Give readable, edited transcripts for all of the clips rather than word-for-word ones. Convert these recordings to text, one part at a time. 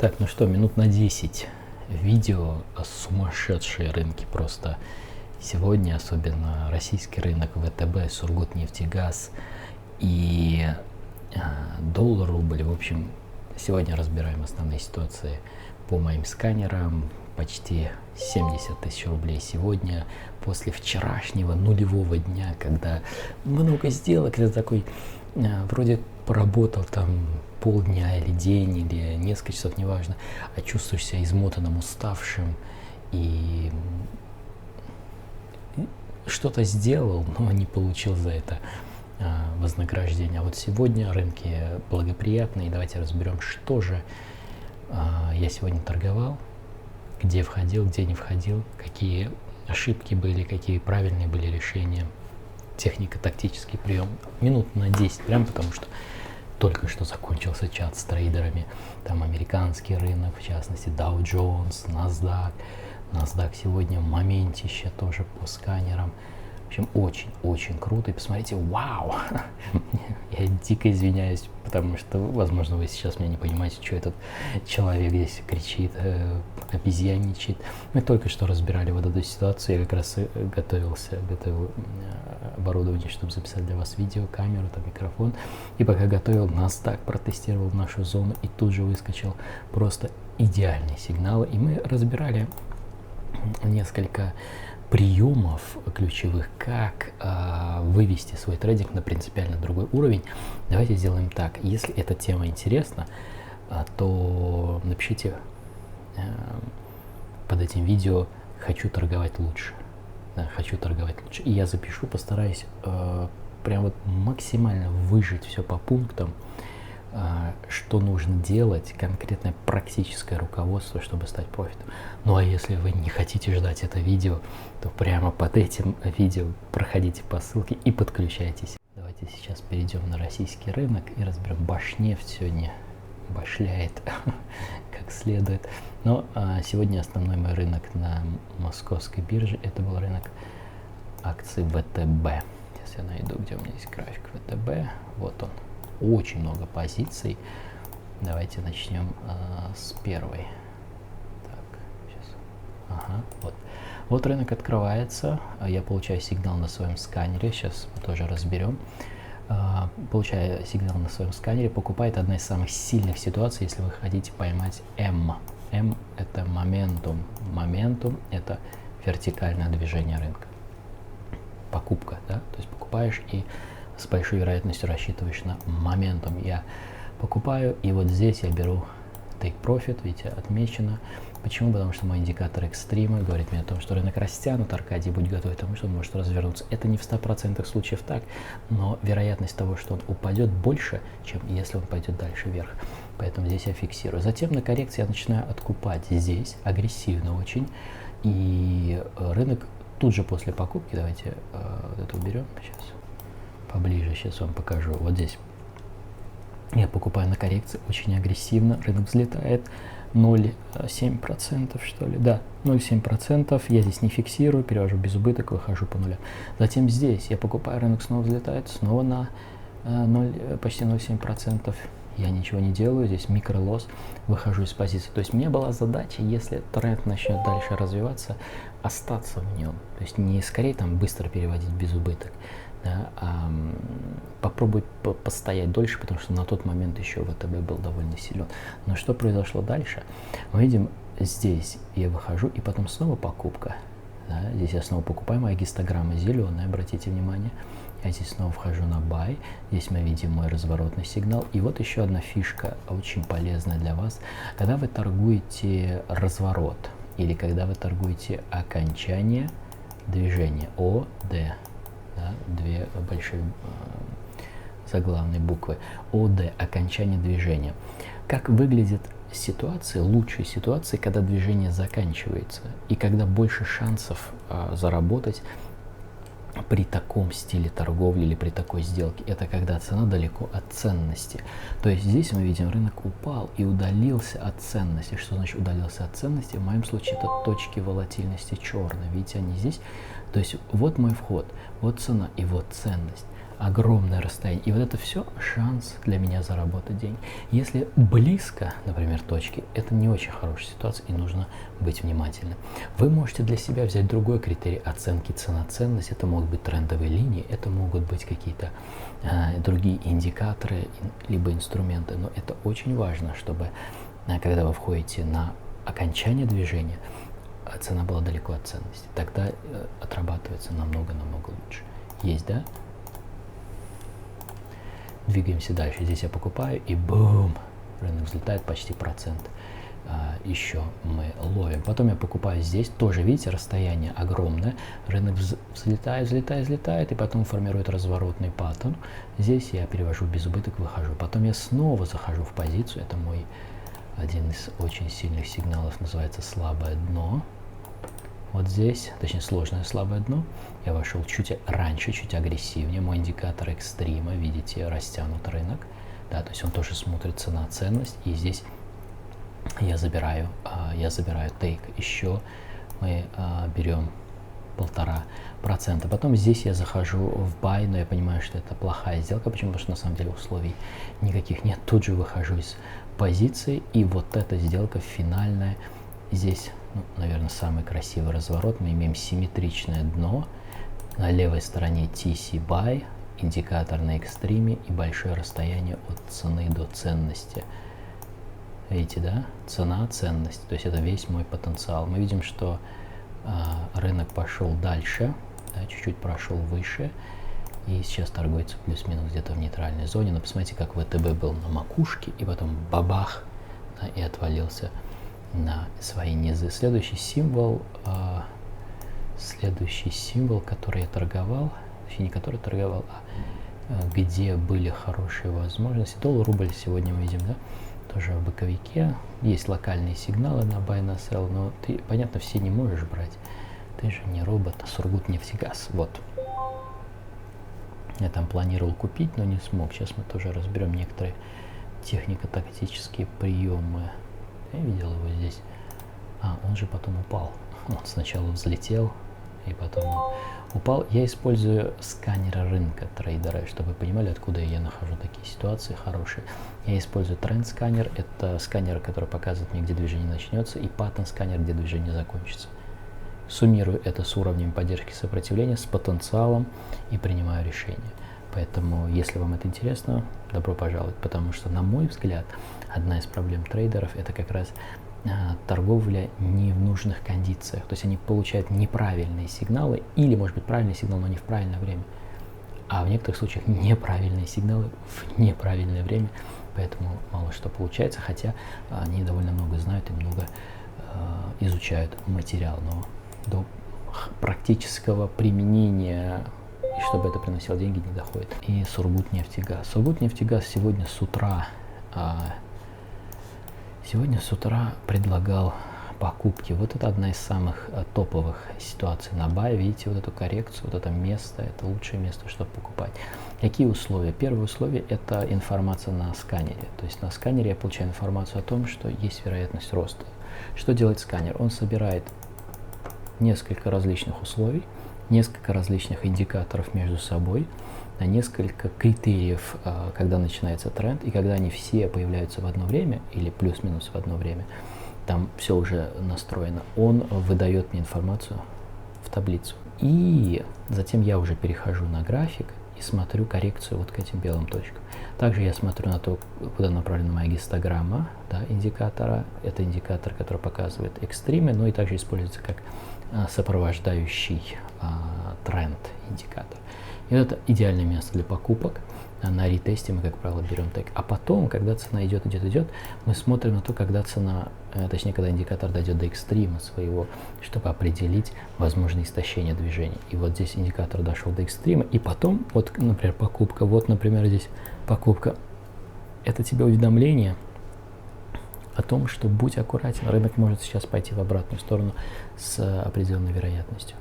Так, ну что, минут на 10 видео о сумасшедшие рынки просто сегодня, особенно российский рынок, ВТБ, Сургутнефтегаз и доллар, рубль. В общем, сегодня разбираем основные ситуации по моим сканерам. Почти 70 тысяч рублей сегодня, после вчерашнего нулевого дня, когда много сделок, это такой, вроде поработал там полдня или день, или несколько часов, неважно, а чувствуешь себя измотанным, уставшим, и что-то сделал, но не получил за это вознаграждение. А вот сегодня рынки благоприятные, давайте разберем, что же я сегодня торговал, где входил, где не входил, какие ошибки были, какие правильные были решения, технико-тактический прием. Минут на 10 прям, потому что только что закончился чат с трейдерами. Там американский рынок, в частности, Dow Jones, NASDAQ. NASDAQ сегодня в моментище тоже по сканерам. В общем, очень-очень круто. И посмотрите, вау! Я дико извиняюсь, потому что, возможно, вы сейчас меня не понимаете, что этот человек здесь кричит, обезьянничает. Мы только что разбирали вот эту ситуацию. Я как раз готовил оборудование, чтобы записать для вас видео, камеру, там, микрофон. И пока готовил, NASDAQ протестировал нашу зону, и тут же выскочил просто идеальный сигнал. И мы разбирали несколько приемов ключевых, как вывести свой трейдинг на принципиально другой уровень. Давайте сделаем так. Если эта тема интересна, то напишите под этим видео «хочу торговать лучше». Да, «хочу торговать лучше». И я запишу, постараюсь прям вот максимально выжать все по пунктам, что нужно делать, конкретное практическое руководство, чтобы стать профитом. Ну а если вы не хотите ждать это видео, то прямо под этим видео проходите по ссылке и подключайтесь. Давайте сейчас перейдем на российский рынок и разберем. Башнефть сегодня башляет как следует. Но сегодня основной мой рынок на московской бирже — это был рынок акций ВТБ. Сейчас я найду, где у меня есть график ВТБ. Вот он. Очень много позиций. Давайте начнем с первой. Так, сейчас. Ага, вот. Вот рынок открывается. Я получаю сигнал на своем сканере. Сейчас мы тоже разберем. Получаю сигнал на своем сканере. Покупает одна из самых сильных ситуаций, если вы хотите поймать М. М — это моментум. Моментум — это вертикальное движение рынка. Покупка, да? То есть покупаешь и с большой вероятностью рассчитываешь на моментум. Я покупаю, и вот здесь я беру take profit, видите, отмечено. Почему? Потому что мой индикатор экстрима говорит мне о том, что рынок растянут. Аркадий, будь готов к тому, что он может развернуться. Это не в 100% случаев так, но вероятность того, что он упадет, больше, чем если он пойдет дальше вверх. Поэтому здесь я фиксирую. Затем на коррекции я начинаю откупать здесь, агрессивно очень. И рынок тут же после покупки, давайте вот это уберем сейчас. Поближе, сейчас вам покажу. Вот здесь я покупаю на коррекции очень агрессивно. Рынок взлетает 0,7%, что ли. Да, 0,7%. Я здесь не фиксирую, перевожу без убыток, выхожу по нулям. Затем здесь я покупаю, рынок снова взлетает, снова на почти 0,7%. Я ничего не делаю, здесь микролосс, выхожу из позиции. То есть у меня была задача, если тренд начнет дальше развиваться, остаться в нем. То есть не скорее там быстро переводить без убыток, да, попробовать постоять дольше, потому что на тот момент еще ВТБ был довольно силен. Но что произошло дальше? Мы видим, здесь я выхожу, и потом снова покупка. Да, здесь я снова покупаю, моя гистограмма зеленая, обратите внимание. Я здесь снова вхожу на buy. Здесь мы видим мой разворотный сигнал. И вот еще одна фишка, очень полезная для вас. Когда вы торгуете разворот, или когда вы торгуете окончание движения, ОД, да, две большие заглавные буквы, ОД, окончание движения. Как выглядит ситуации, лучшие ситуации, когда движение заканчивается, и когда больше шансов заработать при таком стиле торговли или при такой сделке, это когда цена далеко от ценности. То есть здесь мы видим, рынок упал и удалился от ценности. Что значит удалился от ценности? В моем случае это точки волатильности черные. Видите, они здесь. То есть вот мой вход, вот цена и вот ценность. огромное расстояние. И вот это все шанс для меня заработать деньги. Если близко, например, точки, это не очень хорошая ситуация, и нужно быть внимательным. Вы можете для себя взять другой критерий оценки цена-ценность. Это могут быть трендовые линии, это могут быть какие-то другие индикаторы, либо инструменты. Но это очень важно, чтобы когда вы входите на окончание движения, цена была далеко от ценности. Тогда отрабатывается намного-намного лучше. Есть, да? Двигаемся дальше. Здесь я покупаю, и бум! Рынок взлетает почти процент. Еще мы ловим. Потом я покупаю здесь. Тоже, видите, расстояние огромное. Рынок взлетает, взлетает, взлетает, и потом формирует разворотный паттерн. Здесь я перевожу без убыток, выхожу. Потом я снова захожу в позицию. Это мой один из очень сильных сигналов, называется слабое дно. Вот здесь, точнее сложное слабое дно, я вошел чуть раньше, чуть агрессивнее. Мой индикатор экстрима, видите, растянут рынок. Да, то есть он тоже смотрится на ценность. И здесь я забираю тейк. Еще мы берем 1,5%. Потом здесь я захожу в бай, но я понимаю, что это плохая сделка. Почему? Потому что на самом деле условий никаких нет. Тут же выхожу из позиции, и вот эта сделка финальная. Здесь, наверное, самый красивый разворот. Мы имеем симметричное дно. На левой стороне TC Buy, индикатор на экстриме и большое расстояние от цены до ценности. Видите, да? Цена, ценность. То есть это весь мой потенциал. Мы видим, что рынок пошел дальше, да, чуть-чуть прошел выше. И сейчас торгуется плюс-минус где-то в нейтральной зоне. Но посмотрите, как ВТБ был на макушке, и потом бабах, да, и отвалился на свои низы. Следующий символ, который я торговал, точнее не который торговал, где были хорошие возможности. Доллар-рубль сегодня мы видим, да, тоже в боковике. Есть локальные сигналы на buy, на sell, но ты, понятно, все не можешь брать. Ты же не робот, а Сургутнефтегаз. Вот. Я там планировал купить, но не смог. Сейчас мы тоже разберем некоторые технико-тактические приемы. Я видел его здесь. Он же потом упал. Он сначала взлетел, и потом упал. Я использую сканеры рынка трейдера, чтобы вы понимали, откуда я нахожу такие ситуации хорошие. Я использую тренд-сканер. Это сканер, который показывает мне, где движение начнется, и паттern-сканер, где движение закончится. Суммирую это с уровнем поддержки сопротивления, с потенциалом и принимаю решение. Поэтому, если вам это интересно, добро пожаловать, потому что, на мой взгляд, одна из проблем трейдеров – это как раз торговля не в нужных кондициях. То есть они получают неправильные сигналы или, может быть, правильный сигнал, но не в правильное время. А в некоторых случаях неправильные сигналы в неправильное время, поэтому мало что получается, хотя они довольно много знают и много изучают материал, но до практического применения, и чтобы это приносило деньги, не доходит. И Сургутнефтегаз. Сургутнефтегаз сегодня с утра предлагал покупки. Вот это одна из самых топовых ситуаций на бай. Видите, вот эту коррекцию, вот это место, это лучшее место, чтобы покупать. Какие условия? Первое условие – это информация на сканере. То есть на сканере я получаю информацию о том, что есть вероятность роста. Что делает сканер? Он собирает несколько различных условий, несколько различных индикаторов между собой, несколько критериев, когда начинается тренд, и когда они все появляются в одно время, или плюс-минус в одно время, там все уже настроено, он выдает мне информацию в таблицу. И затем я уже перехожу на график и смотрю коррекцию вот к этим белым точкам. Также я смотрю на то, куда направлена моя гистограмма, да, индикатора. Это индикатор, который показывает экстримы, но и также используется как сопровождающий тренд индикатор. И это идеальное место для покупок. На ретесте мы, как правило, берем тейк. А потом, когда цена идет, мы смотрим на то, когда цена, точнее, когда индикатор дойдет до экстрима своего, чтобы определить возможное истощение движения. И вот здесь индикатор дошел до экстрима, и потом, вот, например, покупка, вот, например, здесь покупка. Это тебе уведомление о том, что будь аккуратен, рынок может сейчас пойти в обратную сторону с определенной вероятностью.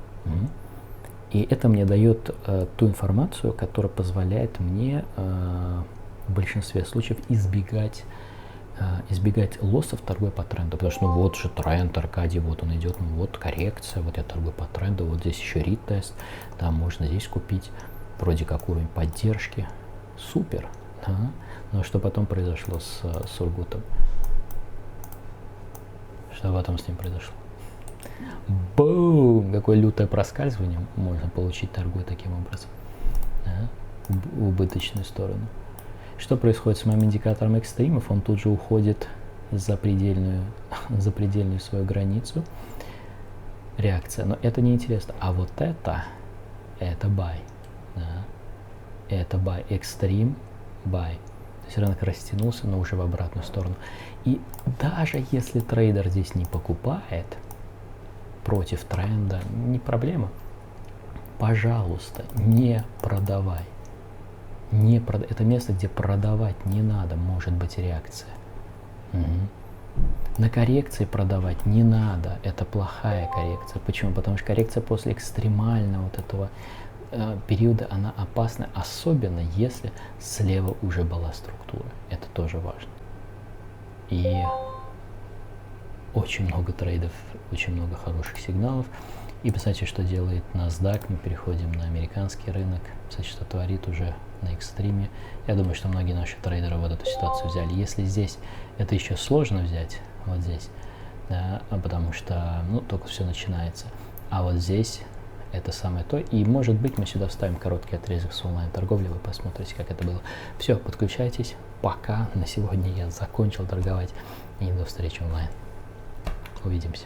И это мне дает ту информацию, которая позволяет мне в большинстве случаев избегать лоссов, торгуя по тренду. Потому что вот же тренд, Аркадий, вот он идет, вот коррекция, вот я торгую по тренду, вот здесь еще ретест, да, можно здесь купить. вроде как уровень поддержки, супер, да? Но что потом произошло с Сургутом? Что потом с ним произошло? Бум! Какое лютое проскальзывание можно получить, торгуя таким образом, да? В убыточную сторону. Что происходит с моим индикатором экстримов? Он тут же уходит за предельную свою границу. Реакция. Но это не интересно. А вот это buy. Да? Это buy. Extreme buy. То есть рынок растянулся, но уже в обратную сторону. И даже если трейдер здесь не покупает против тренда, не проблема. Пожалуйста, не продавай. Это место, где продавать не надо, может быть реакция. На коррекции продавать не надо, это плохая коррекция. Почему? Потому что коррекция после экстремального вот этого периода, она опасна, особенно если слева уже была структура. Это тоже важно. И очень много трейдов, очень много хороших сигналов. И представьте, что делает NASDAQ. Мы переходим на американский рынок. Кстати, что творит уже на экстриме. Я думаю, что многие наши трейдеры вот эту ситуацию взяли. Если здесь это еще сложно взять, вот здесь, да, потому что, только все начинается. А вот здесь это самое то. И, может быть, мы сюда вставим короткий отрезок с онлайн-торговли. Вы посмотрите, как это было. Все, подключайтесь. Пока. На сегодня я закончил торговать. И до встречи онлайн. Увидимся.